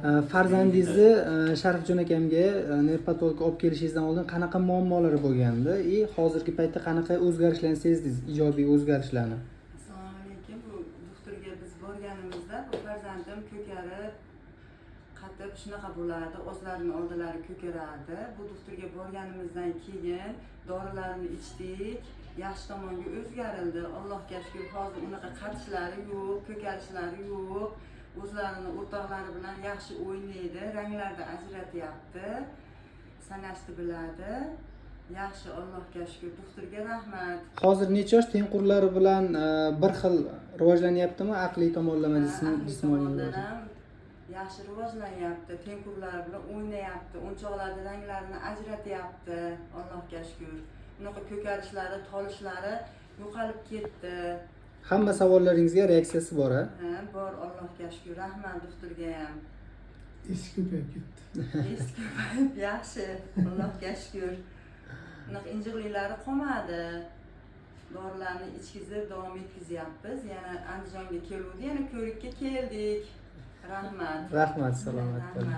Farzandingizni Sharifjon akamga nerpatologga olib kelishingizdan oldin qanaqa muammolari bo'lgandi? Hozirgi paytda qanaqa o'zgarishlarni sezdingiz, ijobiy o'zgarishlarni? Assalomu alaykum. Bu doktorga biz borganimizda bu farzandim ko'karib, qatib shunaqa bo'lardi, o'zlarini oldilari ko'karardi. Bu doktorga borganimizdan keyin dorilarni ichdik, yaxshi tomonga o'zgarildi. Allohga shukr, hozir unaqa qatishlari yo'q, ko'karishlari yo'q. O'zlarini o'rtoqlari bilan yaxshi o'ynaydi, ranglarni ajratyapti, sanashni biladi. Yaxshi, Allohga shukr, doktorga rahmat. Hozir necha yosh, tengqurlari bilan bir xil rivojlanyaptimi? Aqliy tomonlama, jismoniy tomondan yaxshi rivojlanyapti, tengqurlari bilan o'ynayapti, o'yinchoqlarni ranglarini ajratyapti. Allohga shukr. Bunaqa ko'karishlari, tolishlari yo'qolib ketdi. Hamma savollaringizga reaksiyasi bor-a? Ha, bor, Allohga shukr. Rahmat doktorga ham. Eski ko'payib ketdi. Eski ko'payib yaxshi, Allohga shukr. Bunaqa injiqliklari qolmadi. Dorilarni ichkizib davom etkizyapmiz. Yana Andijonga keluvdi, yana ko'rikka keldik. Rahmat. Rahmat, salomat bo'ling.